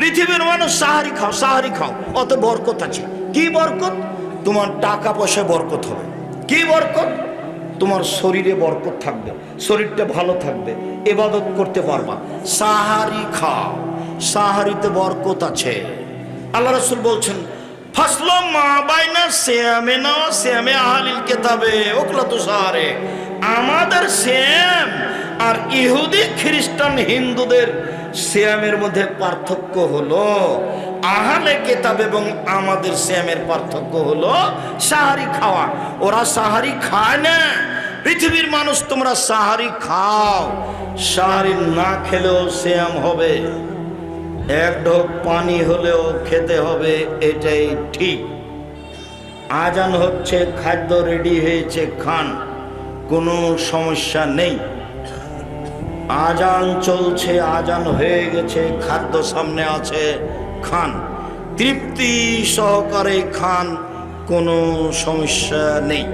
পৃথিবীর মানুষ সাহারি খাও, সাহারি খাও, অত বরকত আছে। কি বরকত? তোমার টাকা পয়সায় বরকত হবে। কি বরকত? তোমার শরীরে বরকত থাকবে, শরীরটা ভালো থাকবে, ইবাদত করতে পারবা। সাহারি খাও, সাহারিতে বরকত আছে। আল্লাহ রাসূল বলছেন, ফাসলু মা বাইনা সিয়ামিনা ওয়া সিয়ামি আহলিল কিতাবে উকলাতু সাহারে। আমাদের সিয়াম আর ইহুদি খ্রিস্টান হিন্দুদের সিয়ামের মধ্যে পার্থক্য হলো আহলে কিতাব এবং আমাদের সিয়ামের পার্থক্য হলো সাহারি খাওয়া। ওরা সাহারি খায় না। পৃথিবীর মানুষ তোমরা সাহারি খাও, সাহারি না খেলেও সিয়াম হবে, এক ঢোক পানি হলেও খেতে হবে, এটাই ঠিক। আজান হচ্ছে, খাদ্য রেডি হয়েছে, খান, কোনো সমস্যা নেই। আজান চলছে, আজান হয়ে গেছে, খাদ্য সামনে আছে, খান, তৃপ্তি সহকারে খান, কোনো সমস্যা নেই।